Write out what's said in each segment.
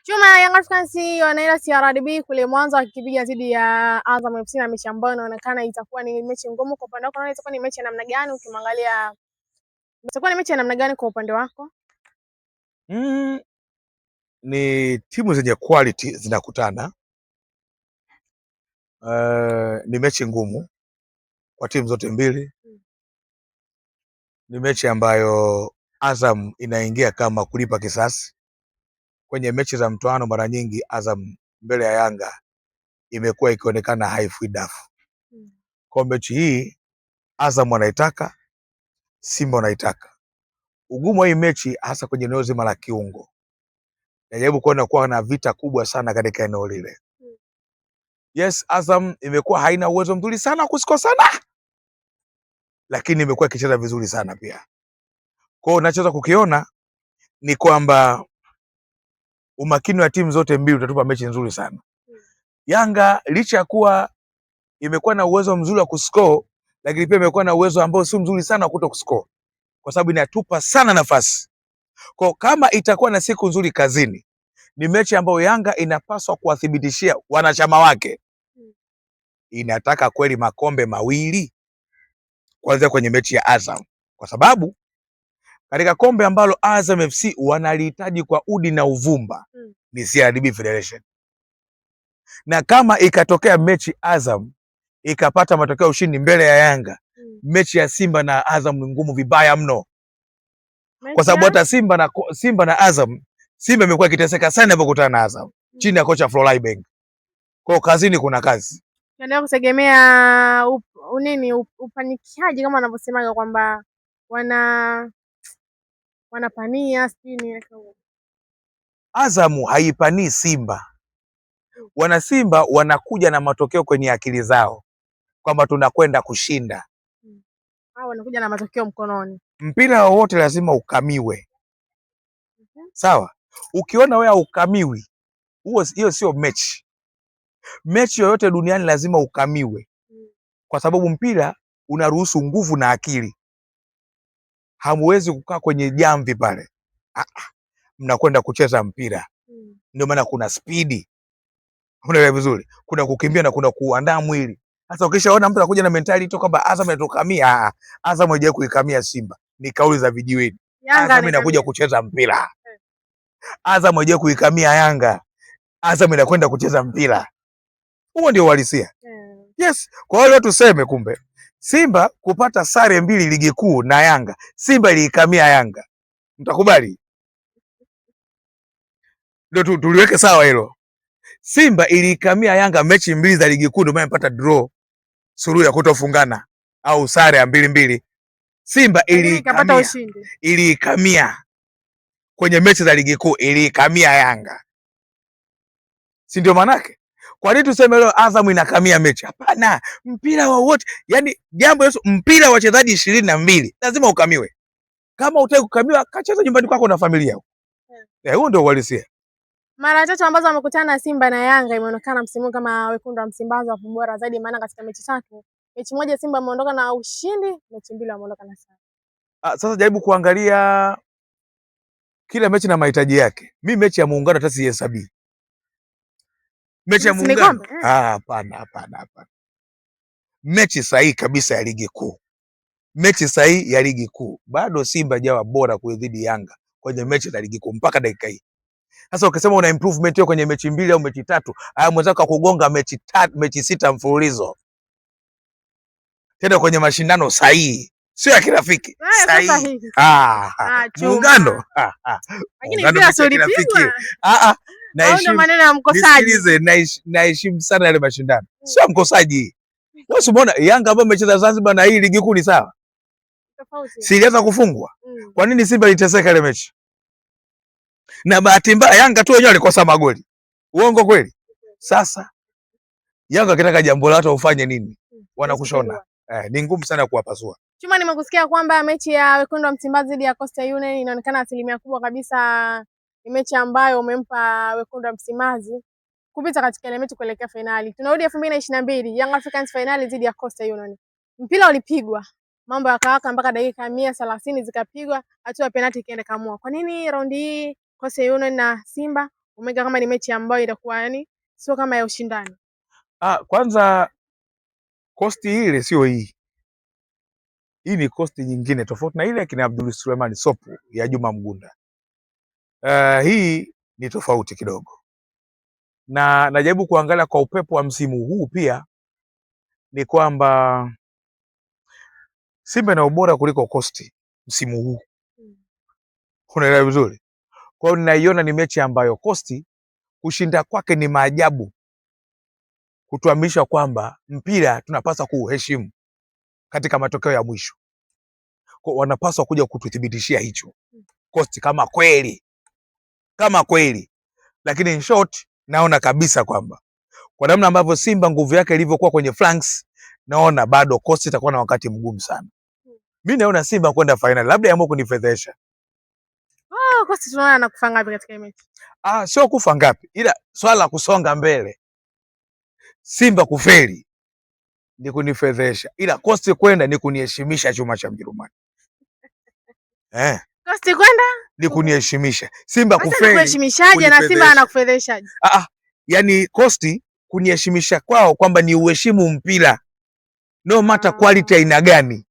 Chuma Young Africans wanaenda CRDB kule Mwanza wakipiga dhidi ya Azam FC na mechi ambayo inaonekana itakuwa ni mechi ngumu. Kwa upande wako unaona itakuwa ni mechi ya namna gani ukimwangalia? Itakuwa ni mechi ya namna gani kwa upande wako? Ni timu zenye quality zinakutana. Ni mechi ngumu kwa timu zote mbili. Ni mechi ambayo Azam inaingia kama kulipa kisasi. Kwenye mechi za mtoano mara nyingi Azam mbele ya Yanga imekuwa ikionekana haifi dafu. Kwa mechi hii Azam wanaitaka, Simba wanaitaka. Ugumu wa hii mechi hasa kwenye eneo zima la kiungo. Najaribu kuwa na vita kubwa sana katika eneo lile. Yes, Azam imekuwa haina uwezo mzuri sana kusikosana, lakini imekuwa ikicheza vizuri sana pia. Kwa hiyo unachoweza kukiona ni kwamba umakini wa timu zote mbili utatupa mechi nzuri sana. Yanga licha ya kuwa imekuwa na uwezo mzuri wa kuscore, lakini pia imekuwa na uwezo ambao si mzuri sana wa kuto kuscore, kwa sababu inatupa sana nafasi. Kwa kama itakuwa na siku nzuri kazini, ni mechi ambayo Yanga inapaswa kuwathibitishia wanachama wake inataka kweli makombe mawili kuanzia kwenye mechi ya Azam, kwa sababu katika kombe ambalo Azam FC wanalihitaji kwa udi na uvumba ni CRDB Federation. Na kama ikatokea mechi Azam ikapata matokeo ushindi mbele ya Yanga, mechi ya Simba na Azam ni ngumu vibaya mno, kwa sababu hata Simba na Azam, Simba imekuwa ikiteseka sana inapokutana na Azam chini ya kocha Floribeng. Kwa kazini kuna kazi. Naendelea kutegemea upanikiaji kama wanavyosemaga kwamba wanapania sini. Azam haipanii Simba. Wana Simba wanakuja na matokeo kwenye akili zao kwamba tunakwenda kushinda. Hao wanakuja na matokeo mkononi. Mpira wowote lazima ukamiwe. Sawa? Ukiona wewe ukamiwi, hiyo sio mechi. Mechi yoyote duniani lazima ukamiwe. Kwa sababu mpira unaruhusu nguvu na akili. Hamwezi kukaa kwenye jamvi pale. Mnakwenda kucheza mpira. Ndio maana kuna spidi. Unaelewa vizuri? Kuna kukimbia na kuna kuandaa mwili. Sasa ukishaona mtu anakuja na mentality kwamba Azam inatokamia, Azam haijawahi kuikamia Simba. Ni kauli za vijiweni. Azam inakuja kucheza mpira. Azam haijawahi kuikamia Yanga. Azam inakwenda kucheza mpira. Huo ndio uhalisia. Yes, kwa hiyo tuseme kumbe Simba kupata sare mbili ligi kuu na Yanga, Simba iliikamia Yanga. Mtakubali? Ndio tuliweke sawa hilo. Simba iliikamia Yanga mechi mbili za ligi kuu, ndio maana mpata draw, suluhu ya kutofungana au sare ya 2-2. Simba iliikamia kwenye mechi za ligi kuu, iliikamia Yanga. Si ndio manake? Kwa nini tuseme leo Azam inakamia mechi? Hapana, mpira wowote, yani jambo hilo, mpira wa wachezaji 22 lazima ukamiwe. Kama utaki kukamiwa, kacheza nyumbani kwako na familia yako. Huo ndio uhalisia. Mara tatu ambazo wamekutana na Simba na Yanga imeonekana msimu kama wekundu wa Msimbazi wapo bora zaidi, maana katika mechi 3, mechi moja Simba ameondoka na ushindi, mechi 2 ameondoka na sare. Sasa jaribu kuangalia kila mechi na mahitaji yake. Mimi mechi ya Muungano hata sihesabii. Mechi ya Muungano? Hapana. Mechi sahihi kabisa ya ligi kuu. Mechi sahihi ya ligi kuu. Bado Simba hajawa bora kuidhidi Yanga kwenye mechi za ligi kuu mpaka dakika hii. Sasa ukisema una improvement hiyo kwenye mechi 2 au mechi 3, mwenzako kugonga mechi 6 mfululizo. Tena kwenye mashindano sahihi, sio ya kirafiki. Sahihi. Muungano. Lakini pia solipigwa. Naheshimu sana yale mashindano. Sio mkosaji. Wewe umeona Yanga ambayo imecheza Zanzibar na hii ligi kuu ni sawa? Tofauti. Si ilianza kufungwa. Kwa nini Simba iliteseka ile mechi? Na bahati mbaya Yanga tu wenyewe walikosa magoli. Uongo kweli? Sasa Yanga kitaka jambo la watu ufanye nini? Wanakushona. Ni ngumu sana kuwapasua. Chuma, nimekusikia kwamba mechi ya wekundu wa Msimbazi dhidi ya Coastal Union inaonekana asilimia kubwa kabisa ni mechi ambayo umempa wekundu wa Msimbazi kupita katika ile mechi kuelekea finali. Tunarudi 2022 Young Africans finali dhidi ya Coastal Union. Mpira ulipigwa. Mambo yakawaka mpaka dakika 130 zikapigwa, hatua ya penalty ikaenda kamua. Kwa nini raundi hii Coastal Union na Simba umeweka kama ni mechi ambayo itakuwa yani sio kama ya ushindani? Kwanza kosti ile sio hii. Hii ni kosti nyingine tofauti na ile kina Abdul Suleiman Sopu ya Juma Mgunda. Hii ni tofauti kidogo, na najaribu kuangalia kwa upepo wa msimu huu pia ni kwamba Simba ina ubora kuliko kosti msimu huu. Unaelewa vizuri? Kwa hiyo ninaiona ni mechi ambayo kosti kushinda kwake ni maajabu, kutuamisha kwamba mpira tunapaswa kuuheshimu katika matokeo ya mwisho. Kwa wanapaswa kuja kututhibitishia hicho kosti kama kweli. Lakini in short naona kabisa kwamba kwa namna ambavyo Simba nguvu yake ilivyokuwa kwenye flanks, naona bado kosti itakuwa na wakati mgumu sana. Mimi naona Simba kwenda final, labda yamo kunifedhesha. Kosti tunaona anakufa ngapi katika mechi? Sio kufa ngapi, ila swala la kusonga mbele. Simba kufeli ni kunifedhesha, ila kosti kwenda ni kuniheshimisha chuma cha Mjerumani. Kosti kwenda ni kuniheshimisha. Simba kufeli kuheshimishaje na Simba anakufedheshaje? Yani kosti kuniheshimisha kwao kwamba ni uheshimu mpira no matter quality aina gani,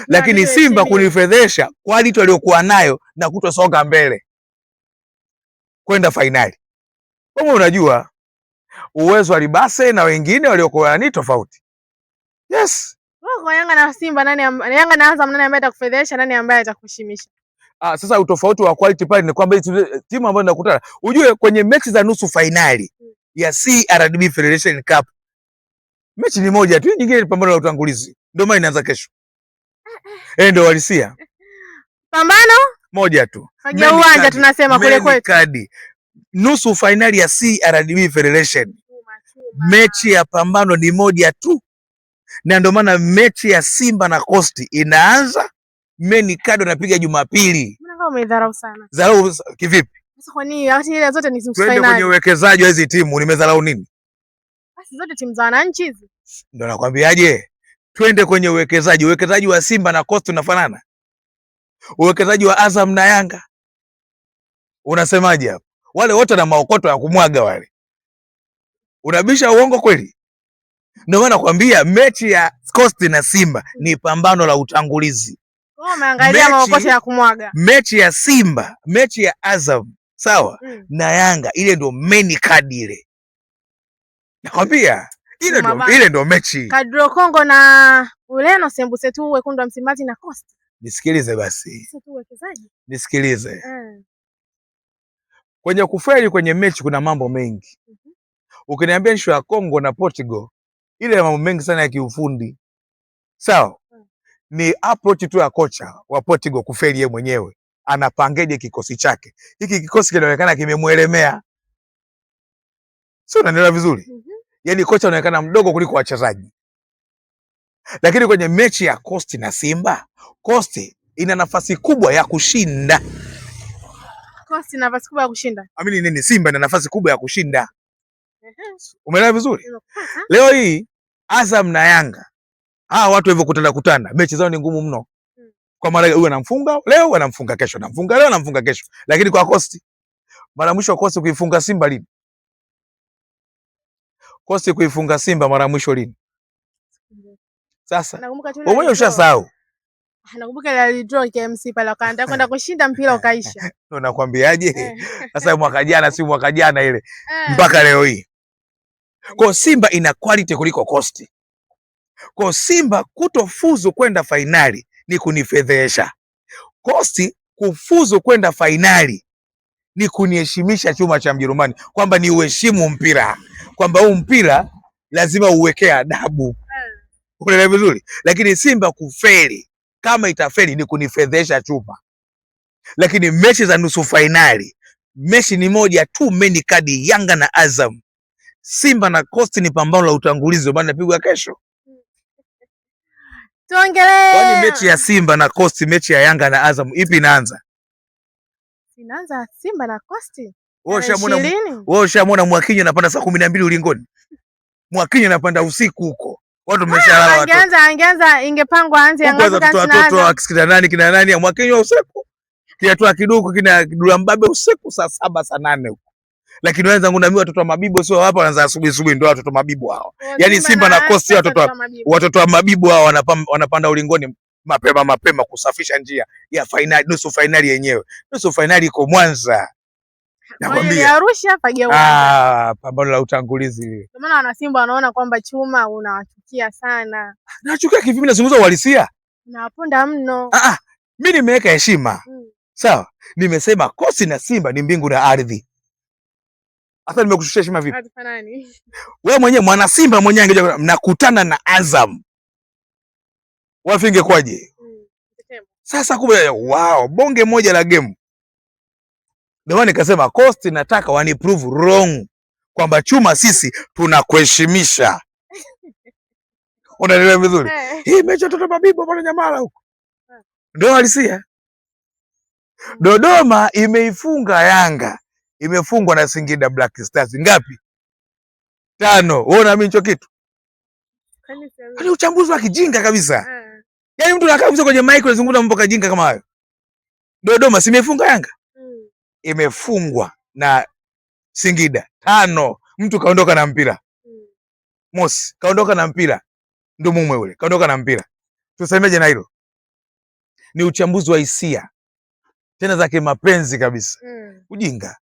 lakini Simba kunifedhesha quality waliokuwa nayo na kutosonga mbele kwenda fainali. Kama unajua uwezo wa Libase na wengine waliokuwa ni tofauti. Yes. Kwa Yanga na Simba Yanga na Azam nani ambaye atakufedhesha, nani ambaye atakushimisha? Sasa utofauti wa quality pale ni kwamba timu ambayo inakutana, ujue kwenye mechi za nusu fainali ya CRDB Federation Cup mechi ni moja tu, nyingine ni pambano la utangulizi. Ndio maana inaanza kesho. Ndio walisia. Pambano moja tu. Kwenye uwanja tunasema kule kwetu. Kadi. Nusu fainali ya CRDB Federation. Mechi ya pambano ni moja tu. Na ndio maana mechi ya Simba na Coast inaanza, main card napiga Jumapili. Mbona umedharau sana? Dharau kivipi? Sasa kwa nini hata ile zote ni nusu fainali? Twende kwenye uwekezaji wa hizi timu, nimedharau nini? Basi zote timu za wananchi hizi. Ndio nakwambiaje? Twende kwenye uwekezaji. Uwekezaji wa Simba na Coast unafanana? Uwekezaji wa Azam na Yanga unasemaje hapo? Wale wote na maokoto ya kumwaga wale. Unabisha uongo kweli? Ndio maana nakwambia mechi ya Coast na Simba ni pambano la utangulizi. Umeangalia maokoto ya kumwaga. Mechi ya Simba, mechi ya Azam, sawa? Na Yanga ile ndio main card ile. Nakwambia ile ndio mechi. Kadro Kongo na Ureno sembuse tu wekundu wa Msimbazi na Coast. Nisikilize basi. Sasa tu uwekezaji. Nisikilize. Kwenye kufeli kwenye mechi kuna mambo mengi. Ukiniambia issue ya Kongo na Portugal, ile mambo mengi sana ya kiufundi. Sawa? Ni approach tu ya kocha wa Portugal kufeli yeye mwenyewe. Anapangeje kikosi chake. Hiki kikosi kinaonekana kimemuelemea. Sio, unanielewa vizuri? Yaani kocha anaonekana mdogo kuliko wachezaji. Lakini kwenye mechi ya Coast na Simba, Coast ina nafasi kubwa ya kushinda. Coast ina nafasi kubwa ya kushinda. Amini nini? Simba ina nafasi kubwa ya kushinda. Umeelewa vizuri? Leo hii Azam na Yanga, watu hivyo kutana, mechi zao ni ngumu mno. Kwa maana huyu anamfunga leo, anamfunga kesho, anamfunga leo, anamfunga kesho. Lakini kwa Coast, mara mwisho Coast kuifunga Simba lini? Coast kuifunga Simba mara mwisho lini? Sasa wewe mwenyewe ushasahau. Nakumbuka ile draw KMC pale wakaanza kwenda kushinda mpira ukaisha. Ndio nakwambiaje? Sasa mwaka jana si mwaka jana ile mpaka leo hii. Kwa Simba ina quality kuliko Coast. Kwa Simba kutofuzu kwenda fainali ni kunifedhesha. Coast kufuzu kwenda fainali ni kuniheshimisha chuma cha Mjerumani, kwamba ni uheshimu mpira, kwamba huu mpira lazima uwekee adabu. Unaelewa vizuri? Lakini Simba kufeli, kama itafeli ni kunifedhesha chuma. Lakini mechi za nusu fainali, mechi ni moja tu, main card Yanga na Azam. Simba na Coast ni pambano la utangulizi, bado napigwa kesho. Tuongelee. Kwani mechi ya Simba na Coast, mechi ya Yanga na Azam ipi inaanza? Inaanza Simba na Coast. Wewe ushamwona Mwakinyo anapanda saa 12 ulingoni? Mwakinyo anapanda usiku huko. Watu wameshalala watu. Angeanza ingepangwa anze Yanga na watoto wakisikiliza nani kina nani ya Mwakinyo usiku. Kiatua kidogo kina Kidula Mbabe usiku saa 7 saa 8 huko. lakini wenzangu na mimi watoto wa Mabibo sio hapa, wanaanza asubuhi ndio watoto wa Mabibo hao. Yaani Simba na Coast watoto wa Mabibo hao wanapanda ulingoni mapema kusafisha njia ya finali, nusu finali yenyewe. Nusu finali iko Mwanza. Nakwambia Arusha pagia Mwanza. Pambano la utangulizi. Ndio maana wana Simba wanaona kwamba Chuma unawachukia sana. Nachukia kivipi? Mimi nazungumza uhalisia. Naponda mno. Mimi nimeweka heshima. Sawa? Nimesema Coast na Simba ni mbingu na ardhi. Hata nimekushushia heshima vipi? Hatufanani. Wewe mwenyewe mwana Simba mwenyewe angekuja mnakutana na Azam. Wapi ingekwaje? Sasa kumbe wow, bonge moja la game. Ndio maana nikasema Coast nataka wani prove wrong kwamba Chuma sisi tunakuheshimisha. Unaelewa vizuri? Hii mechi watoto Mabibo pale Nyamala huko. Ndio halisia. Dodoma imeifunga Yanga. Imefungwa na Singida Black Stars ngapi? 5. Wewe unaamini hicho kitu? Ni uchambuzi wa kijinga kabisa. Yaani mtu anakaa kabisa kwenye mic anazungumza mambo kajinga kama hayo. Dodoma si imefunga Yanga? Imefungwa na Singida 5. Mtu kaondoka na mpira. Mosi kaondoka na mpira. Ndio mume ule. Kaondoka na mpira. Tusemeje na hilo? Ni uchambuzi wa hisia. Tena zake mapenzi kabisa. Ujinga.